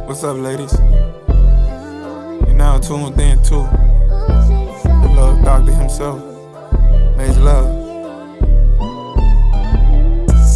What's up, ladies? You're now tuned in to the love doctor himself, Majorloveee.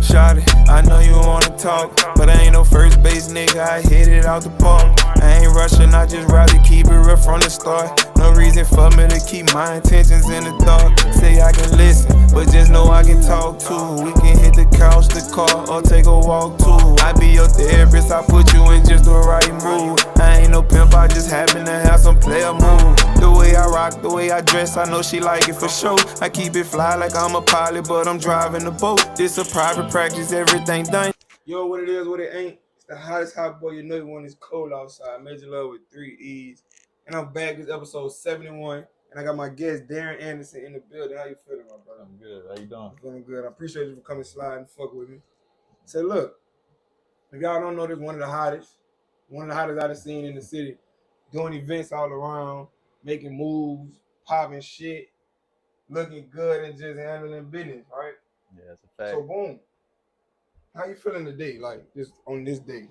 Shawty, I know you wanna talk, but I ain't no first base nigga, I hit it out the park. I ain't rushing, I just rather keep it real from the start. No reason for me to keep my intentions in the dark. Say I can listen, but just know I can talk too. We can hit the couch, the car, or take a walk too. I be your therapist, I put you in just the right mood. I ain't no pimp, I just happen to have some player move. The way I rock, the way I dress, I know she like it for sure. I keep it fly like I'm a pilot, but I'm driving the boat. This a private practice, everything done. Yo, what it is, what it ain't. It's the hottest hot boy you know when it's cold outside. Majorloveee with 3 E's. And I'm back with episode 71. And I got my guest, Darrin Anderson, in the building. How you feeling, my brother? I'm good. How you doing? I'm feeling good. I appreciate you for coming slide and fuck with me. Say, look, if y'all don't know this, one of the hottest I've seen in the city. Doing events all around, making moves, popping shit, looking good, and just handling business, right? Yeah, that's a fact. So, boom. How you feeling today, like, just on this day?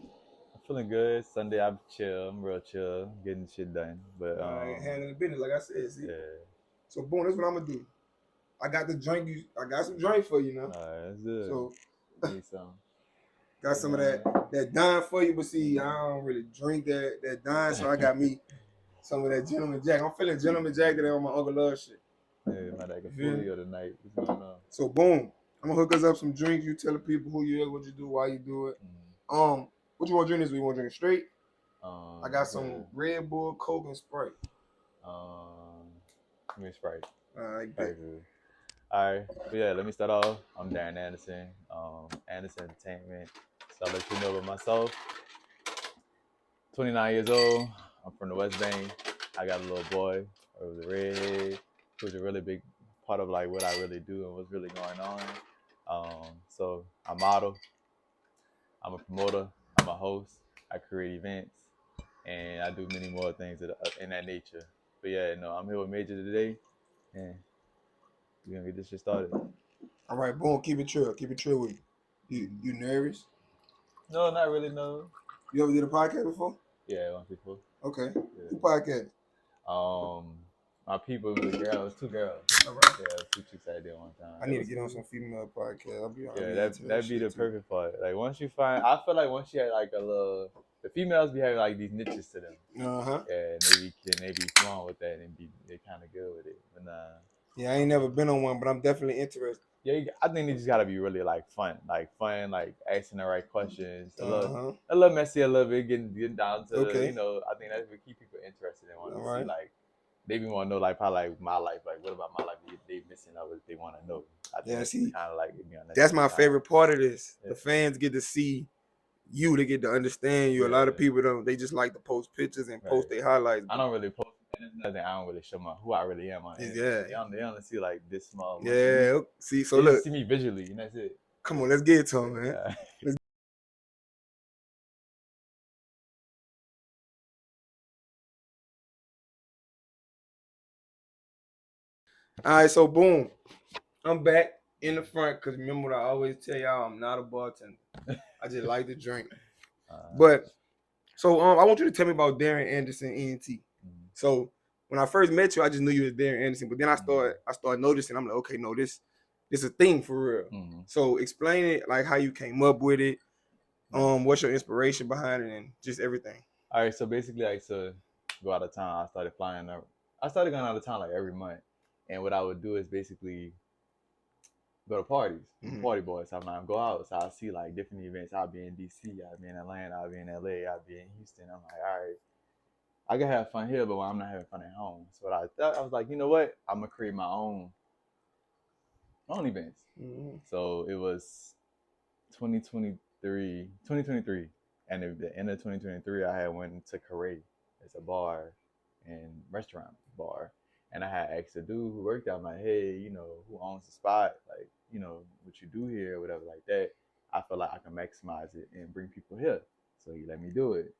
I'm feeling good. Sunday, I'm chill. I'm real chill, getting shit done. But Handling business, like I said, see? yeah. So, boom, that's what I'm gonna do. I got some drink for you now. All right, that's good. So, need some. got some of that Dime for you, but see, I don't really drink that Dime, so I got me some of that Gentleman Jack. I'm feeling Gentleman Jack today on my Uncle Love shit. Yeah, might like a Fulio tonight. What's going on? So, boom, I'm gonna hook us up some drinks. You tell the people who you is, what you do, why you do it. What you want to drink this week? You want to drink it straight? I got some Red Bull, Coke, and Sprite. Give me Sprite. All right, But yeah, let me start off. I'm Darrin Anderson, Anderson Entertainment. So I'll let you know about myself. 29 years old. I'm from the West Bank. I got a little boy with a redhead, who's a really big part of like what I really do and what's really going on. So I model. I'm a promoter. I'm a host. I create events, and I do many more things in that nature. But yeah, no, I'm here with Major today, and we're gonna get this shit started. All right, boom. Keep it chill. Keep it chill with you. You nervous? No, not really. No. You ever did a podcast before? Yeah, once before. Okay. Yeah. Who podcast? My people was a girl. It was 2 girls. All right. Yeah, 2 chicks I did one time. I need to get on some female podcast. I'll be on. Yeah, that'd be the perfect part. Like once you find, I feel like once you had like a little, the females be having like these niches to them. Uh-huh. Yeah, and they be flowing with that and they kind of good with it. But nah. Yeah, I ain't never been on one, but I'm definitely interested. Yeah, I think they just gotta be really like fun, like asking the right questions, a little messy, a little bit, getting down to Okay. I think that's what keep people interested and want to All see like. They be want to know like probably like my life, like what about my life they missing or what they want to know. I think see, kind of like that's my favorite part of this. Yeah. The fans get to see you, they get to understand you. Yeah. A lot of people don't. They just like to post pictures and post their highlights. I don't really post. And it's nothing. I don't really show who I really am on it. Yeah. They only see like this small. Yeah. See, so they look. Just see me visually, and that's it. Come on, let's get it to them, man. Yeah. All right, so boom, I'm back in the front because remember what I always tell y'all, I'm not a bartender. I just like to drink. But so I want you to tell me about Darrin Anderson ENT. So when I first met you, I just knew you was Darrin Anderson, but then I started noticing. I'm like, okay, no, this a thing for real. So explain it, like how you came up with it. What's your inspiration behind it, and just everything. All right, so basically, like to go out of town, I started going out of town like every month. And what I would do is basically go to parties, party boys. I'm like, go out. So I'll see like different events. I'll be in DC, I'll be in Atlanta, I'll be in LA, I'll be in Houston. I'm like, all right, I can have fun here, but I'm not having fun at home. So what I thought, I was like, you know what? I'm gonna create my own events. So it was 2023, and at the end of 2023, I had went to Carré. It's a bar and restaurant bar. And I had asked a dude who worked out, I'm like, hey, who owns the spot? Like, what you do here, whatever like that. I feel like I can maximize it and bring people here. So he let me do it.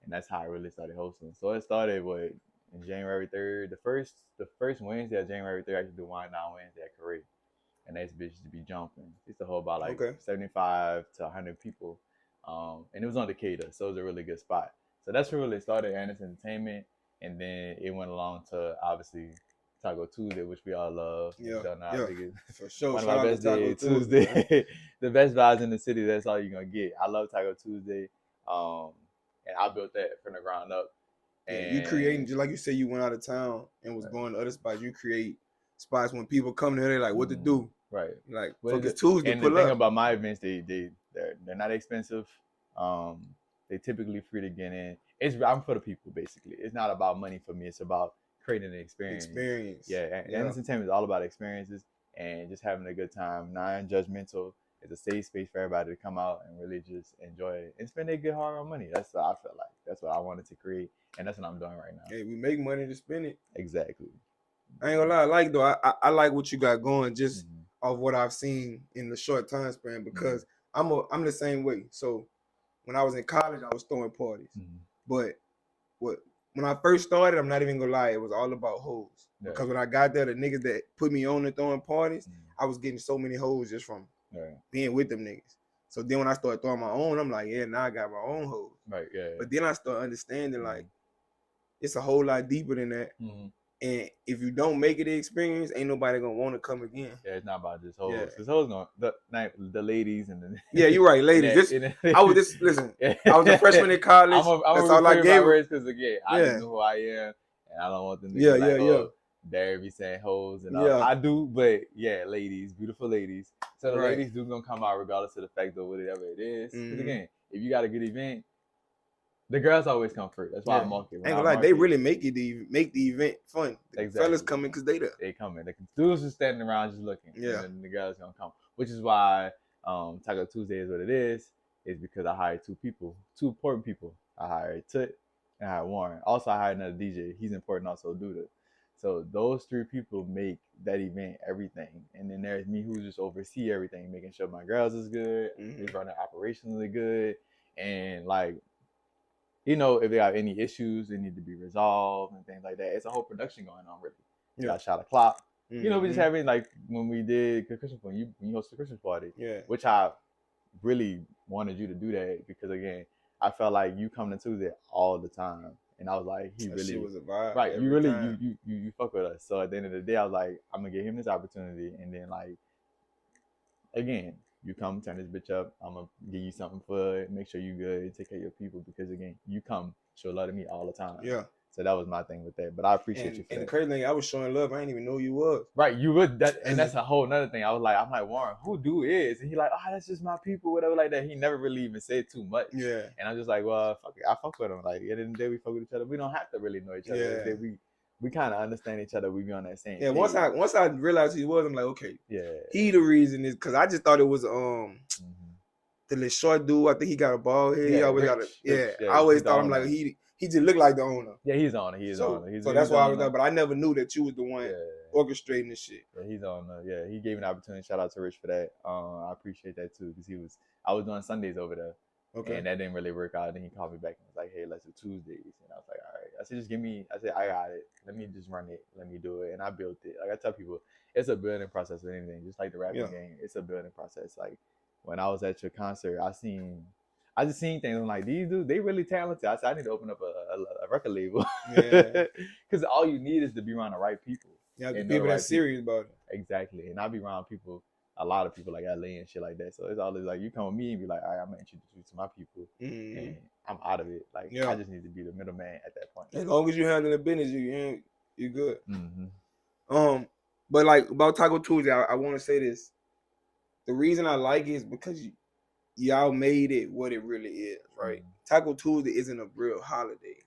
And that's how I really started hosting. So it started with in January 3rd. The first Wednesday of January 3rd, I used to do Wine Down Wednesday at Carré. And that's bitches to be jumping. It's to hold about like 75 to 100 people. And it was on Decatur, so it was a really good spot. So that's where it started, Anderson Entertainment, and then it went along to obviously Taco Tuesday, which we all love. Yeah, I think it's for sure. one of Shout our out best to Taco days. Tuesday. Tuesday, the best vibes in the city. That's all you're gonna get. I love Taco Tuesday, and I built that from the ground up. Yeah, And you creating, just like you said, you went out of town and was going to other spots. You create spots when people come here, they're like, what to do? Right. Like, What fuck, is it's Tuesday, And pull the thing up. about my events, they're not expensive. They typically free to get in. I'm for the people, basically. It's not about money for me. It's about creating an experience. Yeah, and entertainment is all about experiences and just having a good time, non-judgmental. It's a safe space for everybody to come out and really just enjoy it and spend their good hard-earned money. That's what I feel like. That's what I wanted to create, and that's what I'm doing right now. Hey, we make money to spend it. Exactly. I ain't gonna lie, I like what you got going just off what I've seen in the short time span, because I'm the same way. So when I was in college, I was throwing parties, but when I first started, I'm not even gonna lie, it was all about hoes. Yeah. Because when I got there, the niggas that put me on and throwing parties, I was getting so many hoes just from being with them niggas. So then when I started throwing my own, I'm like, yeah, now I got my own hoes. Right, yeah. But then I started understanding like it's a whole lot deeper than that. And if you don't make it the experience, ain't nobody gonna want to come again. Yeah, it's not about just hoes. Because hoes gonna the ladies and the yeah, you're right, ladies. Listen. I was a freshman in college. That's all I gave. Because again, I just know who I am, and I don't want them to Darrin be saying hoes and all. I do, but yeah, ladies, beautiful ladies. So the ladies do gonna come out regardless of the fact of whatever it is. Because again, if you got a good event, the girls always come first. That's why I market. Ain't gonna lie, they really make the event fun. The fellas coming because they there. They coming. The dudes just standing around just looking. Yeah. And the girls gonna come. Which is why Taco Tuesday is what it is because I hired two important people. I hired Tut and I hired Warren. Also, I hired another DJ. He's important also, Duda. So those three people make that event everything. And then there's me who just oversee everything, making sure my girls is good, is running operationally good, and like, you know, if they have any issues, they need to be resolved and things like that. It's a whole production going on, really. Yeah. Got shot o'clock. You know, we just having like when we did Christmas when you hosted the Christmas party. Yeah. Which I really wanted you to do that because again, I felt like you come to Tuesday all the time, and I was like, he really shit was a vibe. Right. You really you fuck with us. So at the end of the day, I was like, I'm gonna give him this opportunity, and then like again. You come, turn this bitch up. I'm going to give you something for it. Make sure you good. Take care of your people. Because, again, you come, show love to me all the time. Yeah. So that was my thing with that. But I appreciate you for that. And the crazy thing, I was showing love. I didn't even know who you was. Right. You would. And that's a whole nother thing. I'm like, Warren, who dude is? And he like, that's just my people, whatever like that. He never really even said too much. Yeah. And I'm just like, well, fuck it. I fuck with him. Like, at the end of the day, we fuck with each other. We don't have to really know each other. Yeah. We kind of understand each other. We be on that same page. Once I realized who he was, I'm like, okay. Yeah. He the reason is because I just thought it was the little short dude. I think he got a bald head. Yeah, he always got a I always thought him like he just looked like the owner. Yeah, he's on it. He's on it. So that's why I was there. But I never knew that you was the one orchestrating this shit. Yeah, he's on it. He gave me an opportunity. Shout out to Rich for that. I appreciate that too because I was doing Sundays over there. Okay. And that didn't really work out. Then he called me back and was like, hey, let's do Tuesdays. And I was like, all right. I said, I got it. Let me just run it. Let me do it. And I built it. Like I tell people, it's a building process with anything. Just like the rapping game, it's a building process. Like when I was at your concert, I just seen things. I'm like, these dudes, they really talented. I said, I need to open up a record label. Yeah. Because all you need is to be around the right people. Yeah, people that's serious about it. Exactly. And I be around people. A lot of people like LA and shit like that. So it's always like you come with me and be like, all right, I'm gonna introduce you to my people, and I'm out of it. Like I just need to be the middleman at that point. As long as you handle the business, you good. But like about Taco Tuesday, I want to say this. The reason I like it is because y'all made it what it really is, right? Taco Tuesday isn't a real holiday.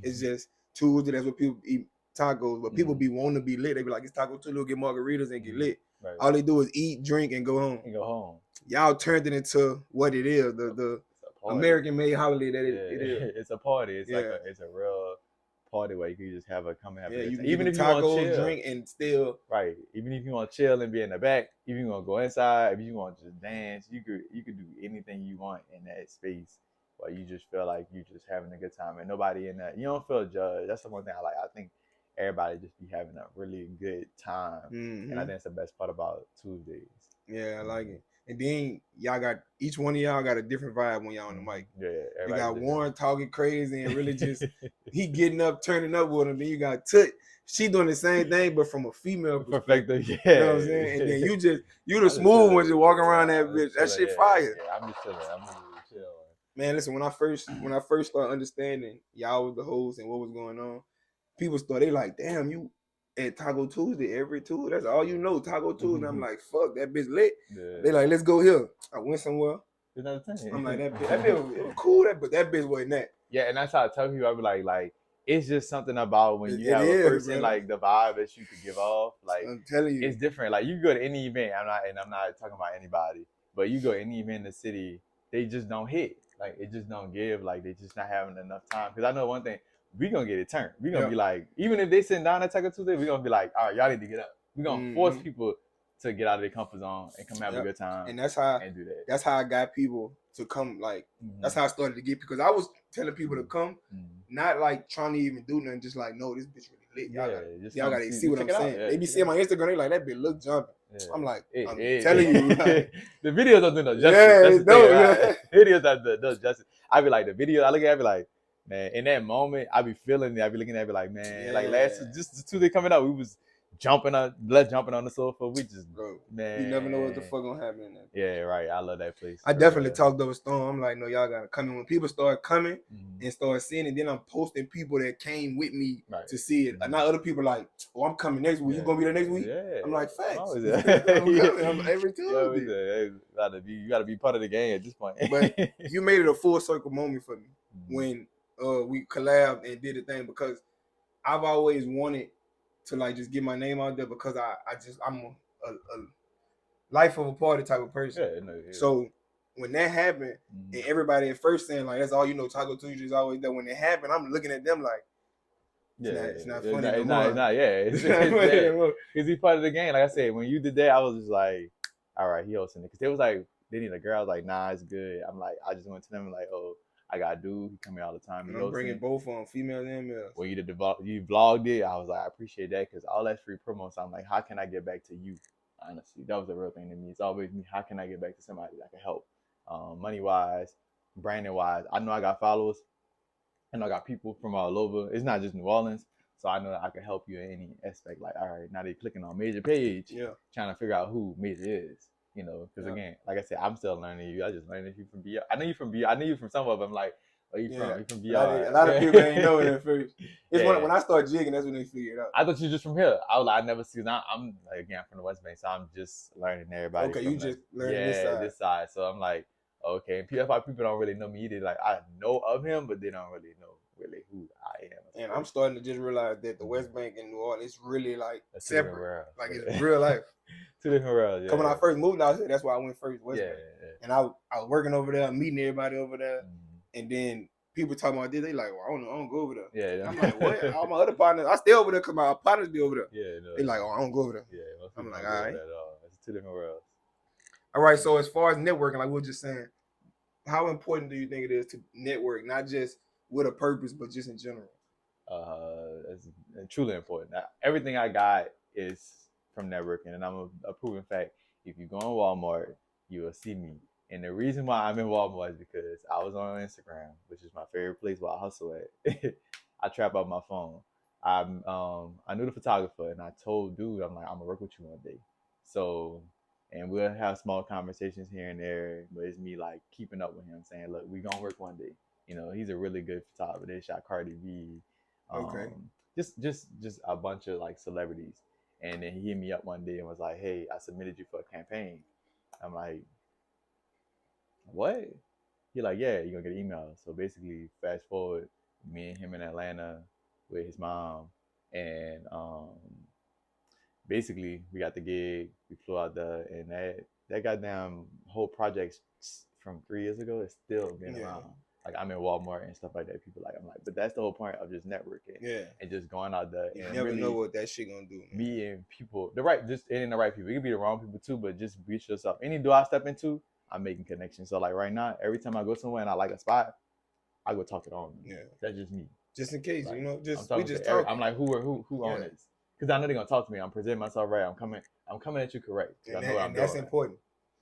It's just Tuesday. That's what people eat tacos, but people be wanting to be lit. They be like, it's Taco Tuesday, get margaritas and get lit. Right. All they do is eat, drink, and go home. Y'all turned it into what it is, the American-made holiday that it is. It's a party. It's like it's a real party where you can just have a good time. Even if you want to chill, drink, and still Even if you want to chill and be in the back, even if you want to go inside, if you want to just dance, you could do anything you want in that space where you just feel like you just having a good time and nobody in that. You don't feel judged. That's the one thing I like. I think everybody just be having a really good time. And I think that's the best part about Tuesdays. Yeah, I like it. And then y'all got each one of y'all got a different vibe when y'all on the mic. Yeah, you got Warren talking crazy and really just he getting up, turning up with him. Then you got Tut, she doing the same thing but from a female perspective. Yeah. You know what I'm saying? And then you the smooth one just walking around that bitch. That shit fire. Yeah, I'm just chilling. I'm just chill. Man, listen, when I first started understanding y'all was the host and what was going on, people thought they like, damn, you at Taco Tuesday every Tuesday. That's all you know, Taco Tuesday. I'm like, fuck, that bitch lit. Yeah. They like, let's go here. I went somewhere. Another thing. I'm like, that bitch it was cool, but that bitch wasn't that. Yeah, and that's how I tell people. I be like, it's just something about when you have a person, bro. Like the vibe that you could give off. Like I'm telling you, it's different. Like you go to any event. I'm not talking about anybody, but you go to any event in the city, they just don't hit. Like it just don't give. Like they just not having enough time. Because I know one thing, we gonna get it turned. We gonna be like, even if they sitting down at Taco Tuesday, we gonna be like, all right, y'all need to get up. We gonna force people to get out of their comfort zone and come have a good time. And that's how do that. That's how I got people to come. Like that's how I started to get, because I was telling people to come, not like trying to even do nothing, just like, no, this bitch really lit. Y'all gotta see what I'm saying. They be seeing my Instagram, they like, that bitch look jumping. Yeah. I'm like, I'm telling you, like, the videos don't do no justice. Videos don't do no justice. I be like, the video, I look at it, I be like, man, in that moment, I be feeling it. I be looking at it, be like, man, like just Tuesday coming out, we was jumping on the sofa. We just, bro, man, you never know what the fuck gonna happen in that. Yeah, right. I love that place. I definitely talked over Storm. I'm like, no, y'all gotta come in. When people start coming and start seeing it, then I'm posting people that came with me to see it. And not other people like, oh, I'm coming next week. You gonna be there next week? Yeah. I'm like, facts. I'm coming. I'm every Tuesday. You gotta be part of the game at this point. But you made it a full circle moment for me when we collabed and did the thing, because I've always wanted to like just get my name out there, because I'm a life of a party type of person. So when that happened, and everybody at first saying like, that's all you know, Taco Tuesday is always that. When it happened, I'm looking at them like, it's not funny. It's not. Is he part of the game? Like I said, when you did that, I was just like, all right, he hosting it. Because they was like, they need a girl. I was like, nah, it's good. I'm like, I just went to them and like, oh, I got a dude. He come here all the time. I'm bringing both on, females and males. When you vlogged it, I was like, I appreciate that, because all that free promo. So I'm like, how can I get back to you? Honestly, that was the real thing to me. It's always me. How can I get back to somebody that can help, money wise, branding wise? I know I got followers, and I got people from all over. It's not just New Orleans, so I know that I can help you in any aspect. Like, all right, now they're clicking on Major page, trying to figure out who Major is. You know, because again, like I said, I'm still learning you. I just learned you from BR. I know you from BR. I knew you from some of them. Like, where you from? You from BR? A lot of people ain't know it at first. It's when I start jigging, that's when they figure it out. I thought you were just from here. I never see. I'm like, again, from the West Bank, so I'm just learning everybody. Okay, you just learning this side. So I'm like, okay. And PFI people don't really know me either. Like, I know of him, but they don't really know who I am. And I'm starting to just realize that the West Bank and New Orleans is really like separate. Like it's real life. Two different worlds. Because when I first moved out here, that's why I went first West Bank. And I was working over there, meeting everybody over there, and then people talking about this, they like, well, I don't go over there. I'm like, what? All my other partners, I stay over there because my partners be over there. They like, oh, I don't go over there. I'm like, all right. It's two different worlds. All right, so as far as networking, like we were just saying, how important do you think it is to network, not just with a purpose, but just in general? It's truly important. Everything I got is from networking, and I'm a proven fact. If you go on Walmart, you will see me. And the reason why I'm in Walmart is because I was on Instagram, which is my favorite place where I hustle at. I trap out my phone. I knew the photographer, and I told dude, I'm like, I'm gonna work with you one day. So, and we'll have small conversations here and there, but it's me like keeping up with him, saying, look, we gonna work one day. You know, he's a really good photographer. They shot Cardi B. Just a bunch of like celebrities. And then he hit me up one day and was like, hey, I submitted you for a campaign. I'm like, what? He like, yeah, you're gonna get an email. So basically, fast forward, me and him in Atlanta with his mom, and basically we got the gig. We flew out there, and that goddamn whole project from 3 years ago is still been around. Like, I'm in Walmart and stuff like that. People like, I'm like, but that's the whole point of just networking. And just going out there. You and never really know what that shit gonna do. Meeting people, the right people. It could be the wrong people too, but just be yourself. Any door I step into, I'm making connections. So like right now, every time I go somewhere and I like a spot, I go talk to the owner. That's just me. Just in case, like, you know, I'm like, who owns this? Because I know they're gonna talk to me. I'm presenting myself right. I'm coming at you correct. And that's important.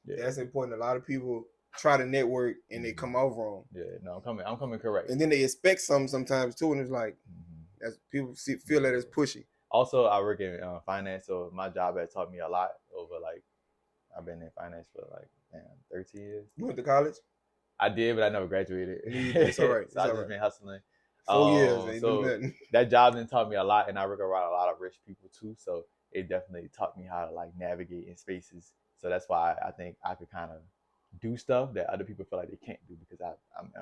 Yeah. That's important. A lot of people try to network and they come out wrong. Yeah, no, I'm coming correct. And then they expect something sometimes too, and it's like that's people feel that it's pushy. Also, I work in finance, so my job has taught me a lot over like I've been in finance for like 13 years. You went to college? I did, but I never graduated. It's all right. So I just been hustling. 4 years, ain't so do nothing. That job then taught me a lot, and I work around a lot of rich people too. So it definitely taught me how to like navigate in spaces. So that's why I think I could kind of do stuff that other people feel like they can't do because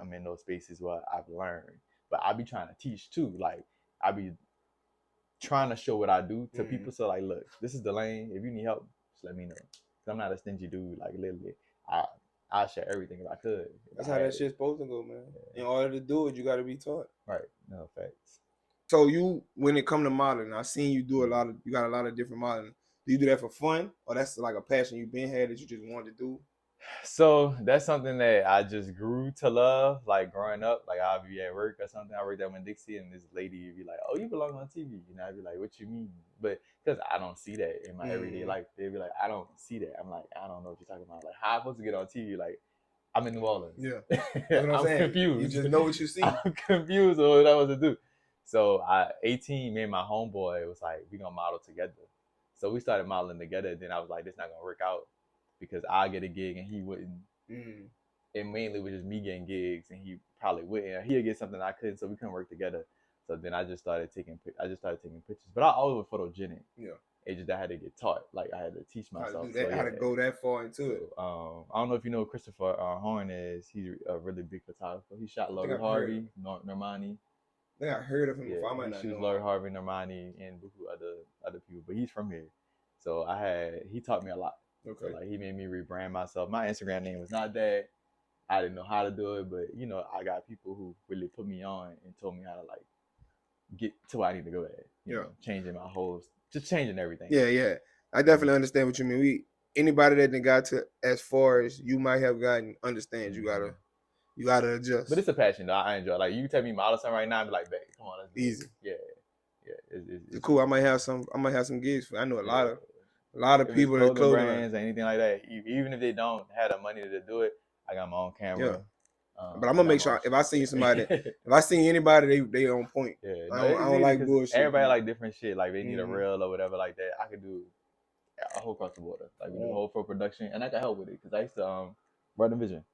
I'm in those spaces where I've learned. But I be trying to teach too. Like I be trying to show what I do to people. So like, look, this is the lane. If you need help, just let me know. Cause I'm not a stingy dude. Like literally, I'll share everything if I could. That's how that shit's supposed to go, man. Yeah. In order to do it, you got to be taught. Right. No facts. So you, when it come to modeling, I've seen you do you got a lot of different modeling. Do you do that for fun, or that's like a passion you've been had that you just wanted to do? So that's something that I just grew to love, like growing up. Like I'll be at work or something. I worked at Winn-Dixie, and this lady would be like, "Oh, you belong on TV," and I'd be like, "What you mean?" But because I don't see that in my everyday life, they'd be like, "I don't see that." I'm like, "I don't know what you're talking about. Like, how am I supposed to get on TV? Like, I'm in New Orleans. Yeah, that's what I'm saying. Confused. You just know what you see. I'm confused on what I was to do." So 18, me and my homeboy was like, "We gonna model together." So we started modeling together. Then I was like, "This not gonna work out." Because I get a gig and he wouldn't. It mainly was just me getting gigs and he probably wouldn't. He'd get something I couldn't, so we couldn't work together. So then I just started taking pictures. But I always was photogenic. Yeah. It's just I had to get taught. Like I had to teach myself. How to go that far into it. I don't know if you know who Christopher Horn is. He's a really big photographer. He shot Lori Harvey, Normani. I think I heard of him before. I might not know. Lori Harvey, Normani, and other people. But he's from here. So he taught me a lot. Okay. So like he made me rebrand myself. My Instagram name was not that. I didn't know how to do it, but I got people who really put me on and told me how to like get to where I need to go at. You know, changing everything. Yeah. I definitely understand what you mean. Anybody that got to as far as you might have gotten understands you gotta adjust. But it's a passion though. I enjoy it. Like you can tell me model something right now and be like, "Babe, come on, let's do easy." It. Yeah. It's cool. I might have some gigs. I know a lot of people that clothing brands or anything like that. Even if they don't have the money to do it, I got my own camera. Yeah. But I'm gonna make sure if I see somebody, if I see anybody, they on point. Yeah, I don't like bullshit. Everybody like different shit. Like they need a reel or whatever like that. I could do a whole cross the border. Like we do a whole pro production, and I can help with it because I used to run the vision.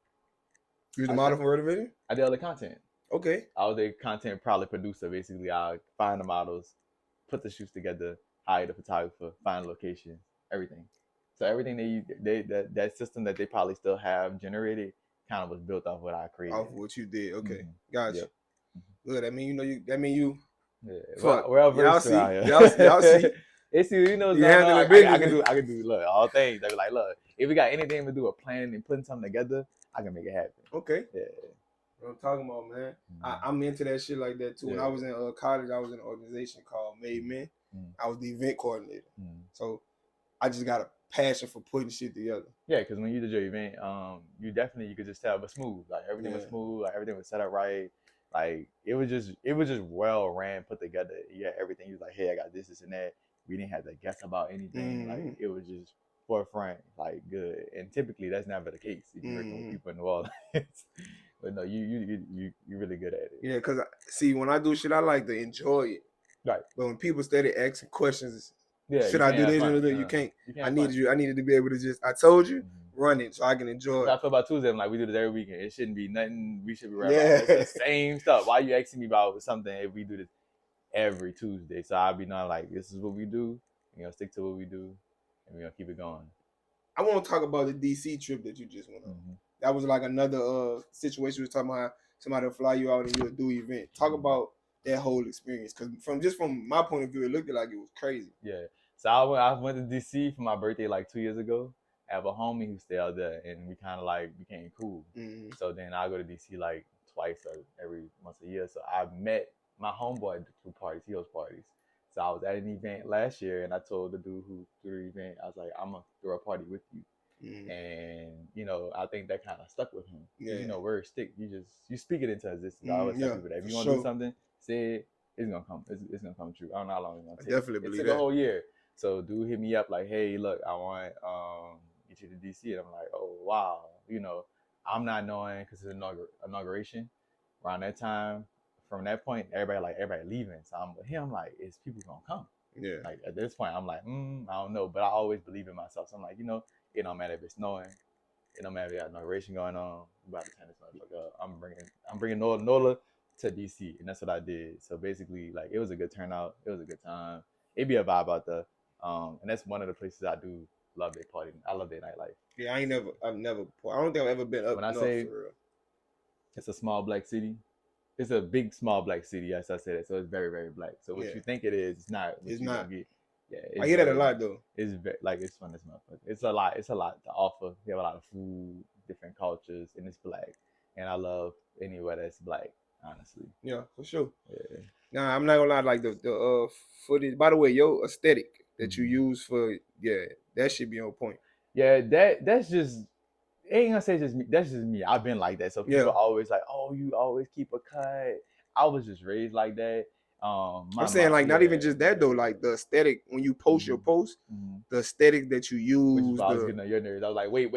You was the model for Run the Vision? I did all the content. Okay. I was a content probably producer. Basically, I find the models, put the shoots together, hire the photographer, find the location, everything. So everything that system that they probably still have generated kind of was built off what I created. Off what you did. Okay. Gotcha. Yep. Good. Yeah. Fuck. We're all versed around here. Y'all see. It's you know I can do look all things. They be like, look, if we got anything to do with planning and putting something together, I can make it happen. Okay. Yeah. What I'm talking about, man. I'm into that shit like that too. Yeah. When I was in college, I was in an organization called Made Men. I was the event coordinator. So I just got a passion for putting shit together. Yeah, because when you did your event, you could just tell it was smooth. Like everything was smooth. Like everything was set up right. Like it was just well ran, put together. You had everything. You was like, hey, I got this and that. We didn't have to guess about anything. Like it was just forefront, like good. And typically that's never the case if you're working with people in New Orleans. But no, you're really good at it. Yeah, because see, when I do shit, I like to enjoy it. Right. But when people steady asking questions, should I do this? You can't. I needed to be able to just. I told you, run it so I can enjoy it. I feel about Tuesday. I'm like, we do this every weekend. It shouldn't be nothing. We should be right about. It's the same stuff. Why are you asking me about something if we do this every Tuesday? So I'll be not like, this is what we do. We're gonna stick to what we do, and we're gonna keep it going. I want to talk about the DC trip that you just went on. That was like another situation. We was talking about somebody will fly you out and you'll do an event. Talk about that whole experience, because from my point of view, it looked like it was crazy. Yeah. So I went to DC for my birthday like 2 years ago. I have a homie who stayed out there, and we kind of like became cool. So then I go to DC like twice or every once a year. So I met my homeboy through parties. He hosts parties. So I was at an event last year, and I told the dude who threw the event, I was like, I'm gonna throw a party with you. And I think that kind of stuck with him. Yeah. Words stick. You speak it into existence. I always tell people that if you want to do something, say it. It's gonna come. It's gonna come true. I don't know how long it's gonna take. I definitely believe that. It took a whole year. So dude hit me up like, hey, look, I want get you to DC. And I'm like, oh wow, I'm not knowing because it's inauguration around that time. From that point, everybody leaving. So I'm with him. Like, is people gonna come? Yeah. Like at this point, I'm like, I don't know, but I always believe in myself. So I'm like, it don't matter if it's snowing. It don't matter if you got inauguration going on. I'm about to turn this motherfucker up. I'm bringing Nola to DC, and that's what I did. So basically, like, it was a good turnout. It was a good time. It'd be a vibe out there. And that's one of the places I do love their party. I love their nightlife. Yeah, I don't think I've ever been up when I north say for real. It's a small black city. It's a big small black city. Yes, I said it. So it's very very black. So what you think it is, it's not. It's not. Yeah, I hear that a lot though. It's very, it's fun as motherfucker. It's a lot. It's a lot to offer. We have a lot of food, different cultures, and it's black. And I love anywhere that's black. Honestly. Yeah, for sure. Yeah. Nah, I'm not gonna lie. Like the footage. By the way, your aesthetic that you use for that should be on point. Yeah, that's just. I ain't gonna say just me. That's just me. I've been like that. So people always like, oh, you always keep a cut. I was just raised like that. I'm saying like not even just that though. Like the aesthetic when you post your post, the aesthetic that you use. I was getting on your nerves. I was like, wait.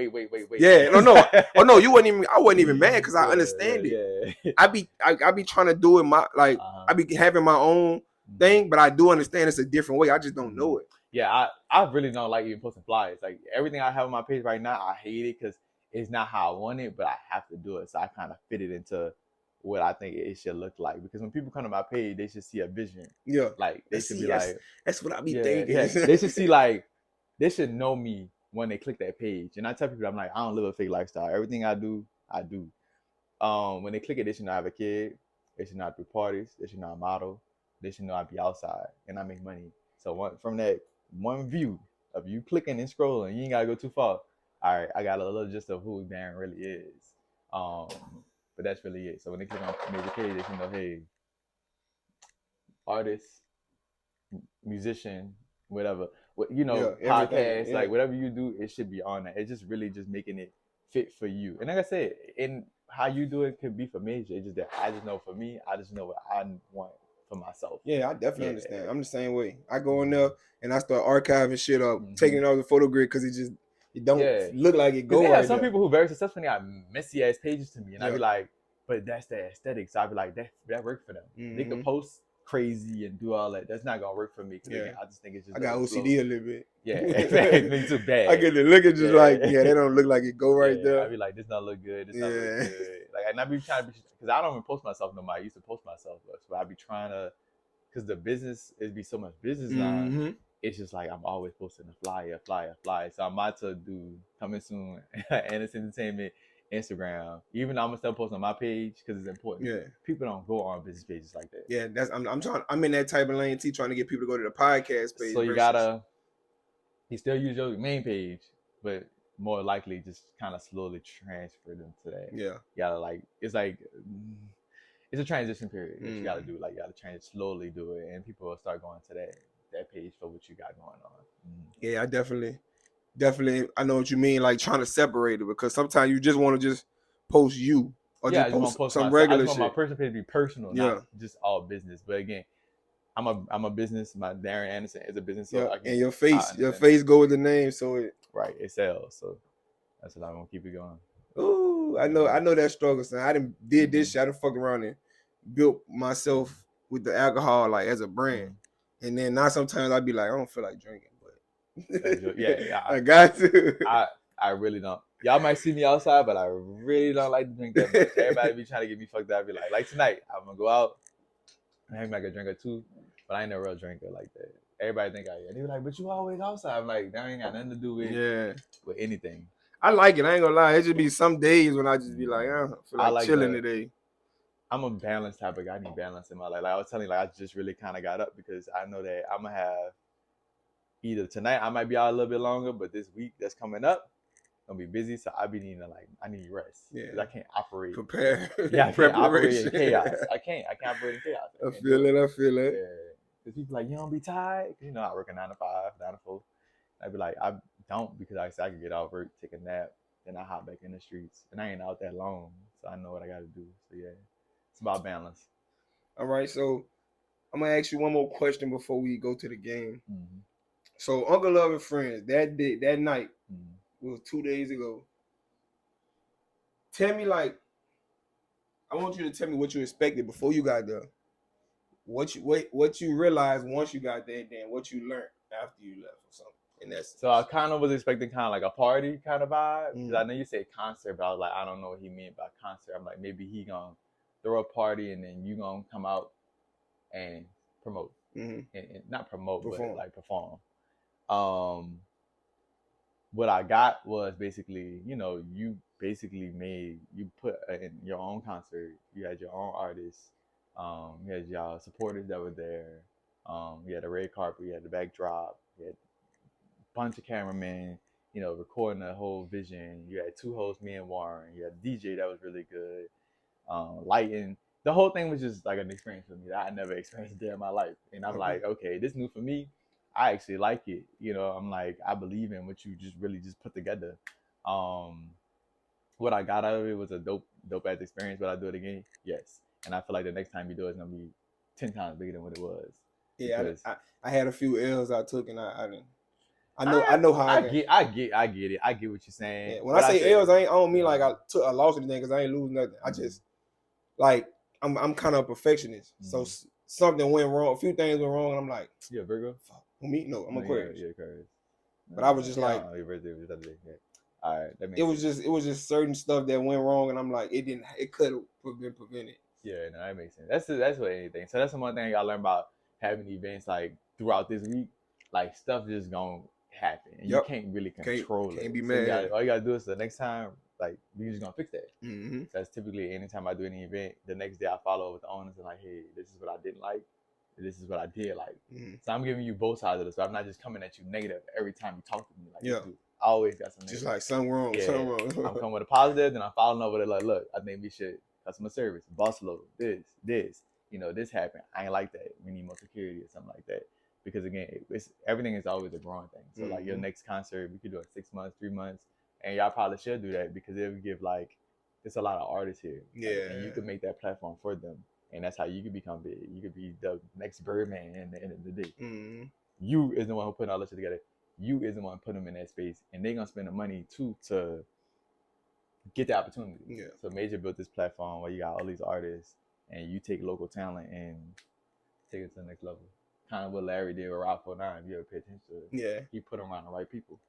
Yeah, no. Oh no, you wasn't even. I wasn't even mad because I understand it. Yeah. I be trying to do it I be having my own thing, but I do understand it's a different way. I just don't know it. Yeah, I really don't like even posting flyers. Like everything I have on my page right now, I hate it because it's not how I want it, but I have to do it. So I kind of fit it into what I think it should look like. Because when people come to my page, they should see a vision. Yeah. Like they should be like, that's what I be thinking. Yeah. They should see like, they should know me when they click that page. And I tell people, I'm like, I don't live a fake lifestyle. Everything I do, I do. When they click it, they should know I have a kid. They should know I do parties. They should know I model. They should know I be outside and I make money. So from that one view of you clicking and scrolling, you ain't gotta go too far. All right, I got a little gist of who Darrin really is. But that's really it. So when they click on Major K, they should know, hey, artist, musician, whatever. Podcast, like whatever you do, it should be on that. It's just really just making it fit for you. And like I said, in how you do it could be for Major. It's just that I just know for me, I just know what I want for myself. Yeah, I definitely understand. I'm the same way. I go in there and I start archiving shit up, taking it off the photo grid because it don't look like it go right. Some people who are very successful got messy ass pages to me, and I be like, but that's the aesthetic. So I be like, that worked for them. They can post crazy and do all that. That's not gonna work for me. Again, I just think it's just. I got OCD a little bit. Yeah, it's too bad. I get to look at just like, they don't look like it go right there. I be like, this not look good. This not look good. Like, and I be trying to because I don't even post myself no more. I used to post myself, but I be trying to, because the business it be so much business now. It's just like I'm always posting a flyer. So I'm about to do coming soon, Anderson Entertainment Instagram. Even though I'm gonna still post on my page because it's important. Yeah, people don't go on business pages like that. Yeah, I'm in that type of lane too, trying to get people to go to the podcast page. So you still use your main page, but more likely just kind of slowly transfer them to that. Yeah, you gotta it's a transition period that you gotta do. Like you gotta slowly do it, and people will start going to that page for what you got going on. Yeah, I definitely I know what you mean, like trying to separate it, because sometimes you just want to just post you or just post some regular shit. I just want my personal page to be personal, not just all business. But again, I'm a business. My Darrin Anderson is a business. So and your face go with the name, so it sells. So that's what I'm gonna keep it going. Ooh, I know that struggle, son. I did this shit. I done fuck around and built myself with the alcohol like as a brand. And then now sometimes I be like, I don't feel like drinking, but I got to. I really don't. Y'all might see me outside, but I really don't like to drink that much. Everybody be trying to get me fucked up. I be like tonight, I'm gonna go out and have like a drink or two, but I ain't no real drinker like that. Everybody think I am. And they be like, but you always outside. I'm like, that ain't got nothing to do with anything. I like it. I ain't gonna lie. It just be some days when I just be like, I feel like chilling today. I'm a balanced type of guy. I need balance in my life. Like I was telling you, I just really kind of got up because I know that I'm gonna have either tonight I might be out a little bit longer, but this week that's coming up, I'm gonna be busy. So I be needing I need rest. Yeah, I can't operate. Prepare. Yeah, I can't operate in chaos. I can't operate in chaos. I feel it. Yeah, because people like, you don't be tired. You know, I work a 9 to 5, 9 to 4. I be like, I don't, because I can get out work, take a nap, then I hop back in the streets, and I ain't out that long, so I know what I got to do. So yeah. It's about balance. All right, so I'm gonna ask you one more question before we go to the game. So Uncle Love and Friends, that night, It was 2 days ago. Tell me, like, I want you to tell me what you expected before you got there. What you realized once you got there, then what you learned after you left or something. And that's so I kind of was expecting kind of like a party kind of vibe. Because I know you say concert, but I was like, I don't know what he meant by concert. I'm like, maybe he gonna throw a party and then you gonna come out and promote. And not promote, perform. But like perform. What I got was basically, you basically you put in your own concert. You had your own artists. You had y'all supporters that were there. You had a red carpet. You had the backdrop. You had a bunch of cameramen, recording the whole vision. You had 2 hosts, me and Warren. You had a DJ that was really good. Lighting. The whole thing was just like an experience for me that I never experienced a day in my life. And I'm like, okay, this new for me. I actually like it. I'm like, I believe in what you just really just put together. What I got out of it was a dope ass experience. Would I do it again? Yes. And I feel like the next time you do it, it's gonna be 10 times bigger than what it was. Yeah, I had a few L's I took, and I didn't. I know how I get it. I get what you're saying. Yeah, when I say L's, I don't mean like I lost anything, because I ain't lose nothing. I just like I'm kind of a perfectionist. So something went wrong, a few things went wrong, and I'm like, yeah, Virgo. Fuck, me? No, I'm Aquarius. Yeah, Aquarius. But I was just like, all right, that makes sense. It was just certain stuff that went wrong, and I'm like, it could have been prevented. Yeah, no, that makes sense. That's what anything. So that's the one thing I learned about having events like throughout this week. Like, stuff just gonna happen, and you can't really control it. Can't be mad. So all you gotta do is the next time, like, we just gonna fix that. So that's typically anytime I do any event, the next day I follow up with the owners and like, hey, this is what I didn't like. This is what I did like. So I'm giving you both sides of this. So I'm not just coming at you negative every time you talk to me. Like, you I always got some negative. Just like something wrong. I'm coming with a positive, then I'm following up with it like, look, I think we should customer service, boss load, this, this happened. I ain't like that. We need more security or something like that. Because again, everything is always a growing thing. So like your next concert, we could do it 6 months, 3 months, and y'all probably should do that because it would give there's a lot of artists here. And you could make that platform for them. And that's how you could become big. You could be the next Birdman at the end of the day. You is the one who put all this shit together. You is the one putting them in that space. And they're going to spend the money, too, to get the opportunity. So Major built this platform where you got all these artists, and you take local talent and take it to the next level. Kind of what Larry did with Rock 49, if you ever pay attention to it. Yeah. He put them around the right people.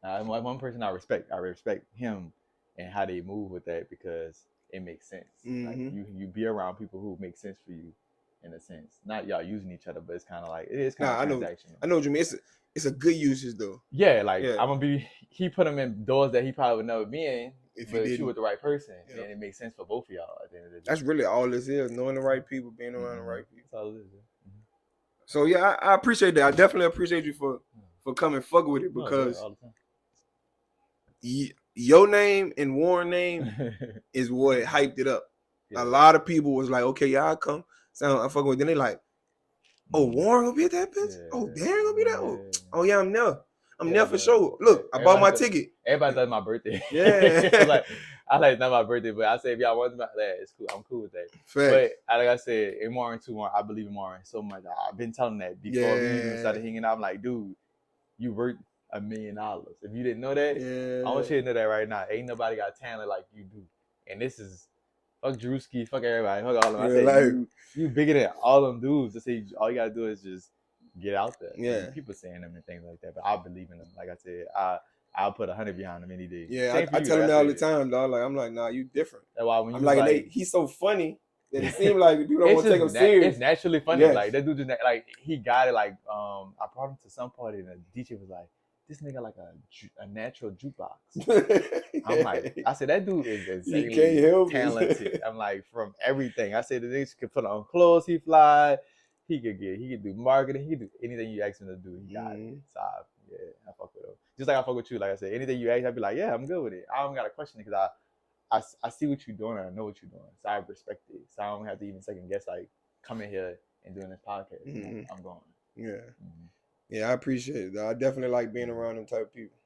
One person I respect him and how they move with that because it makes sense. Like you be around people who make sense for you in a sense. Not y'all using each other, but it's kind of like it is kind of transactional. I know what you mean. It's a good usage though. Yeah, I'm gonna be. He put him in doors that he probably would never be in. If you with the right person, and it makes sense for both of y'all at the end of the day. That's really all this is: knowing the right people, being around the right people. That's all it is. So yeah, I appreciate that. I definitely appreciate you for coming fuck with it because all the time. Your name and Warren's name is what hyped it up. A lot of people was like, okay, y'all come. So I fucking with. Then they like, oh, Warren gonna be at that bitch? Oh, Darrin gonna be there? Oh yeah, I'm there. I'm there for sure. Look, I bought my ticket. Everybody thought it's my birthday. Yeah. It's not my birthday, but I say if y'all want that, it's cool. I'm cool with that. Fact. But like I said, in Warren too, I believe in Warren so much. I've been telling that before we even started hanging out. I'm like, dude, you worth $1 million. If you didn't know that, I want you to know that right now. Ain't nobody got talent like you do. And this is fuck Drewski, fuck everybody, fuck all of them. I say you bigger than all them dudes. Just say all you gotta do is just get out there. Yeah. People saying them and things like that, but I believe in them. Like I said, I'll put 100 behind them any day. Yeah, I tell them that all the time, dog. Like I'm like, nah, you different. That's why when you I'm like he's so funny that it seems like people don't want to take him serious. It's naturally funny. Yes. Like that dude just like he got it. Like I brought him to some party and the DJ was like, this nigga like a natural jukebox. I'm like, I said that dude is insanely talented. I'm like, from everything. I said the nigga could put on clothes, he fly, he could do marketing, he could do anything you ask him to do. He got it. So I fuck with him. Just like I fuck with you. Like I said, anything you ask, I'd be like, yeah, I'm good with it. I don't got to question it because I see what you're doing and I know what you're doing. So I respect it. So I don't have to even second guess like coming here and doing this podcast. I'm going. Yeah. Yeah, I appreciate it, though. I definitely like being around them type of people.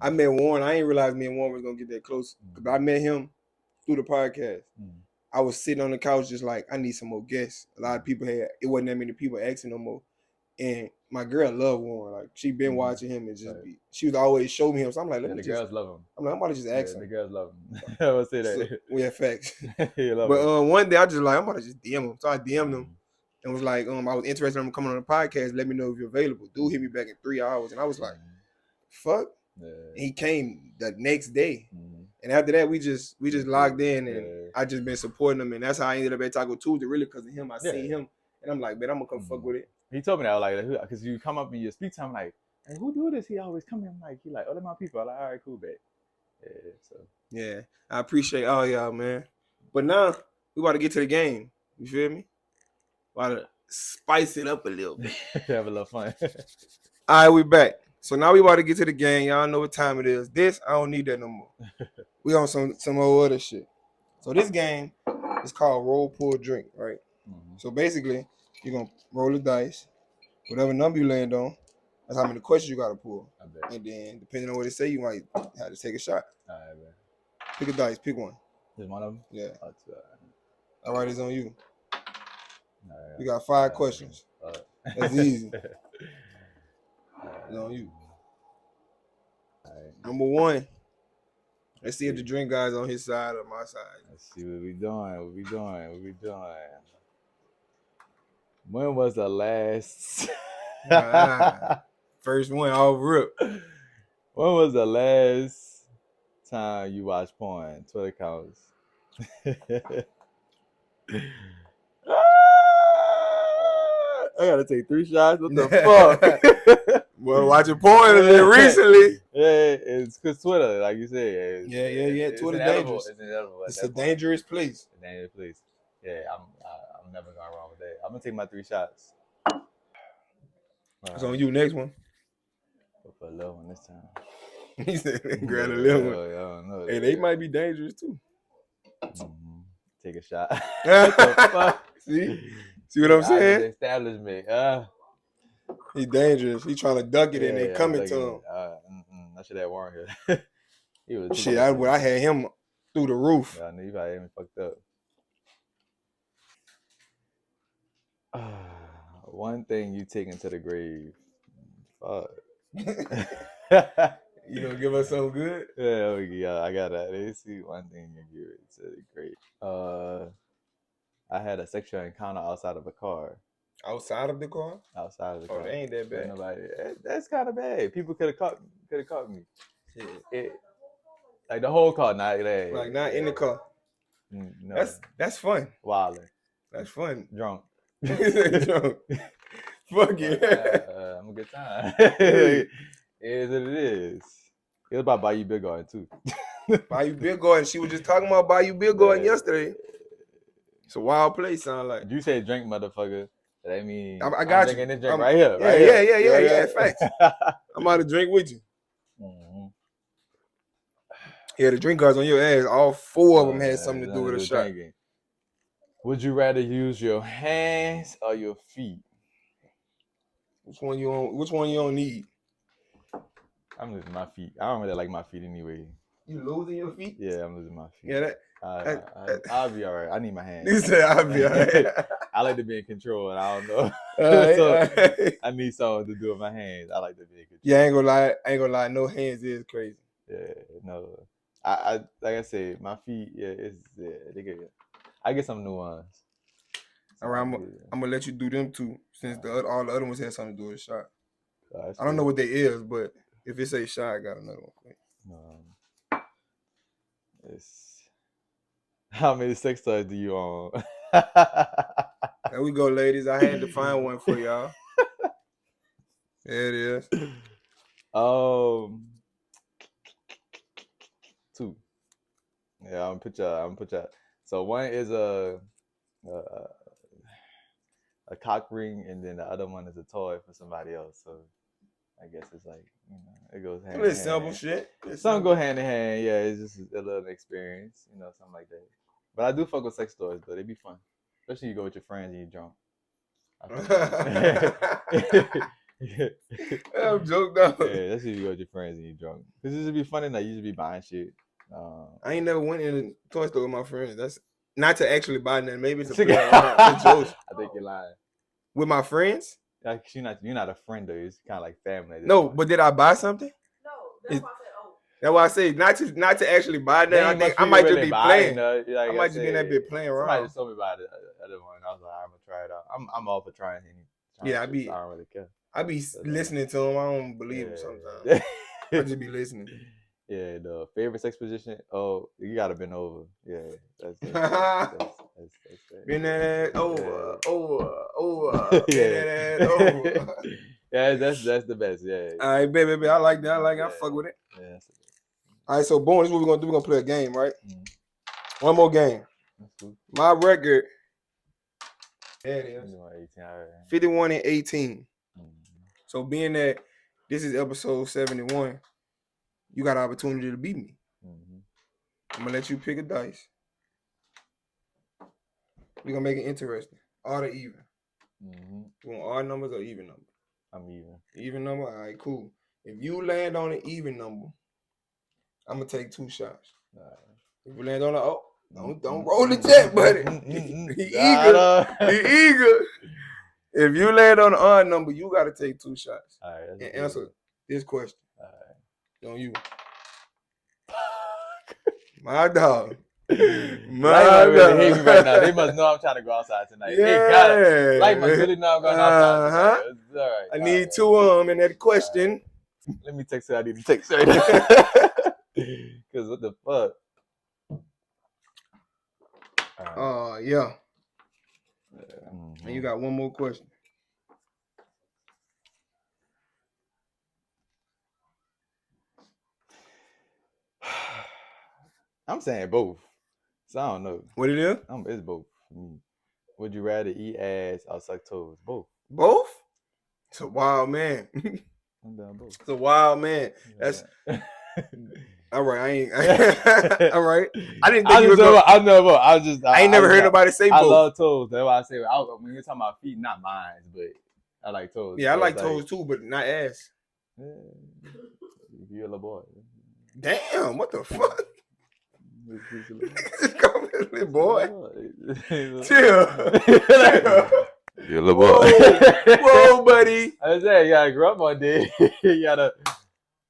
I met Warren. I didn't realize me and Warren was going to get that close. But I met him through the podcast. I was sitting on the couch just like, I need some more guests. A lot of people it wasn't that many people asking no more. And my girl love Warren. Like she been watching him and just Right. she was always show me him. So I'm like, let me the just. girls love him. I'm like, I'm about to just ask him. The girls love him. I would say that. So, we have facts. Love But him. one day I just like, I'm about to just DM him. So I DM'd him and was like, I was interested in him coming on the podcast. Let me know if you're available. Dude hit me back in 3 hours, and I was like, fuck. Yeah. And he came the next day. And after that, we just logged in, and I just been supporting him, and that's how I ended up at Taco Tuesday. Really, because of him, I seen him, and I'm like, man, I'm gonna come fuck with it. He told me that, like, because you come up and you speak to him, like, hey, who do this? He always come in, like, he like, oh, they're my people. I'm like, all right, cool, babe. Yeah, so. Yeah, I appreciate all y'all, man. But now we about to get to the game. You feel me? About to spice it up a little bit. Have a little fun. All right, we back. So now we about to get to the game. Y'all know what time it is. This, I don't need that no more. We on some old other shit. So this game is called roll, pull, drink, right? So basically, you're going to roll the dice. Whatever number you land on, that's how many questions you got to pull. And then, depending on what they say, you might have to take a shot. All right, man. Pick a dice. Pick one. Just one of them? Yeah. All right, it's on you. Right. You got 5 questions. That's easy. It's on you. All right. Number 1. Let's see if the drink guy's on his side or my side. Let's see what we doing. When was the last? First one, all rip. When was the last time you watched porn? Twitter counts. I gotta take 3 shots. What the fuck? Well, watching porn recently. Yeah, it's because Twitter, like you said. Yeah. Twitter's dangerous. It's a dangerous place. Yeah, I'm never going wrong with that. I'm gonna take my 3 shots. It's on you. Next one. Go for a little one this time. He said, "Grab a little one." Hey, they might be dangerous too. Take a shot. What the fuck? See what I'm saying? Establishment. He dangerous. He trying to duck it and they coming to him. I should have warned him. Shit, I had him through the roof. Yeah, I knew you probably had me fucked up. One thing you take into the grave. Fuck. You gonna give us something good? Yeah, I got that. Let's see one thing you give it to the grave. I had a sexual encounter outside of a car. Outside of the car? Outside of the car. Oh, that ain't that bad. That's kind of bad. People could have caught me. Like the whole car, not that. Like not in the car. No. That's fun. Wilding. That's fun. Drunk. Drunk. Fuck it. I'm a good time. It is what it is. It was about Bayou Big Garden too. Bayou Big Garden. She was just talking about Bayou Big Garden yesterday. It's a wild place, sound like. You say drink, motherfucker. That mean I got I'm you. This drink right here. Yeah. Facts. I'm about to drink with you. Yeah, the drink cards on your ass. All 4 of them had something to do with a shot. Drinking. Would you rather use your hands or your feet? Which one you don't need? I'm losing my feet. I don't really like my feet anyway. You losing your feet? Yeah, I'm losing my feet. Yeah, I'll be all right. I need my hands. You said I'll be all right. I like to be in control, and I don't know. I need something to do with my hands. I like to be in control. Yeah, I ain't gonna lie. No hands is crazy. Yeah, no. I like I said, my feet. Yeah, they get. I get some new ones. All right, I'm gonna let you do them too, since all the other ones had something to do with a shot. I don't know what they is, but if it's a shot, I got another one. It's how many sex toys do you own? There we go, ladies. I had to find one for y'all. There it is. 2. Yeah, I'm gonna put y'all. So one is a cock ring, and then the other one is a toy for somebody else. So I guess it's like, it goes hand in hand. It's simple shit. Some go hand in hand. Yeah, it's just a little experience, something like that. But I do fuck with sex toys, though. They be fun, especially you go with your friends and you drunk. I'm joking though. Yeah, that's when you go with your friends and you drunk. Cause it should be funny. Like you should be buying shit. I ain't never went in a toy store with my friends. That's not to actually buy nothing. Maybe it's a joke. I think you're lying. With my friends? Like you're not a friend though. It's kind of like family. No, but did I buy something? No, that's why I said, oh. That's why I say not to actually buy that. I think I might just be playing. Like I might just be in that bit playing around. Somebody just told me about the other one. I was like, I'm gonna try it out. I'm all for trying any. Yeah, I don't really care. I be listening to him. I don't believe him sometimes. I just be listening. Yeah, the favorite sex position. Oh, you gotta bend over. Yeah, that's bend that ass over. Yeah, that's the best. Yeah. All right, baby. I like that. I fuck with it. Yeah, that's the best. All right, so boom, this is what we're gonna do. We're gonna play a game, right? One more game. That's cool. My record. There it is. 18, 51-18. So being that this is episode 71, you got an opportunity to beat me. I'm gonna let you pick a dice. We're gonna make it interesting. Odd or even? You want odd numbers or even numbers? I'm even. Even number? All right, cool. If you land on an even number, I'm gonna take 2 shots. All right. If you land on don't roll the jet, buddy. He eager. If you land on an odd number, you gotta take 2 shots. All right. And answer this question. All right. On you. My dog. Life really hate me right now. They must know I'm trying to go outside tonight. Yeah. They got it. Life must really know I'm going outside tonight. It's all right. I need 2 of them in that question. Right. Let me text her. I need to text her. Because what the fuck? Yeah. And you got one more question. I'm saying both. So I don't know. What it is? It's both. Would you rather eat ass or suck toes? Both. Both? It's a wild man. I'm down both. It's a wild man. That's all right. All right. I didn't think you were going. I know. I ain't never heard nobody say both. I love toes. That's why I say when you're talking about feet, not mine, but I like toes. Yeah, I like toes too, but not ass. Yeah, you're a little boy. Damn, what the fuck? Just call me a little boy. Chill. You're a little boy. Whoa, buddy. I was saying, you gotta grow up one day. You gotta.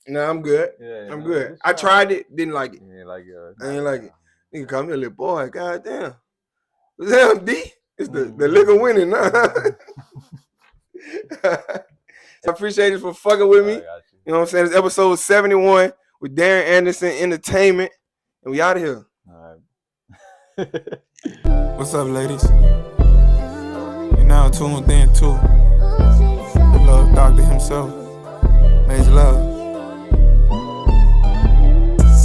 No, I'm good. Yeah, I'm good. I tried it, didn't like it. You ain't like it. I ain't like it. Nigga call me a little boy. God damn. What's that, D? It's the liquor winning, huh? I appreciate it for fucking with me. You know what I'm saying? It's episode 71 with Darrin Anderson Entertainment. And we out of here. All right. What's up, ladies? You're now tuned in to the Love Doctor himself, Majorloveee.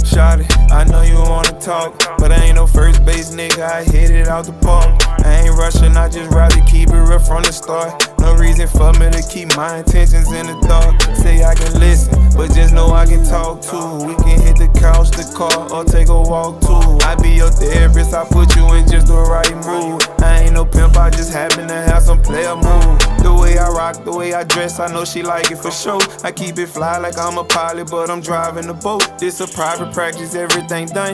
Shawty, I know you wanna talk, but I ain't no first base nigga, I hit it out the park. I ain't rushing, I just rather keep it real from the start. No reason for me to keep my intentions in the dark. Say I can listen, but just know I can talk too. We can hit the couch, the car, or take a walk too. I be your therapist, I put you in just the right mood. I ain't no pimp, I just happen to have some player move. The way I rock, the way I dress, I know she like it for sure. I keep it fly like I'm a pilot, but I'm driving the boat. This a private practice, everything done.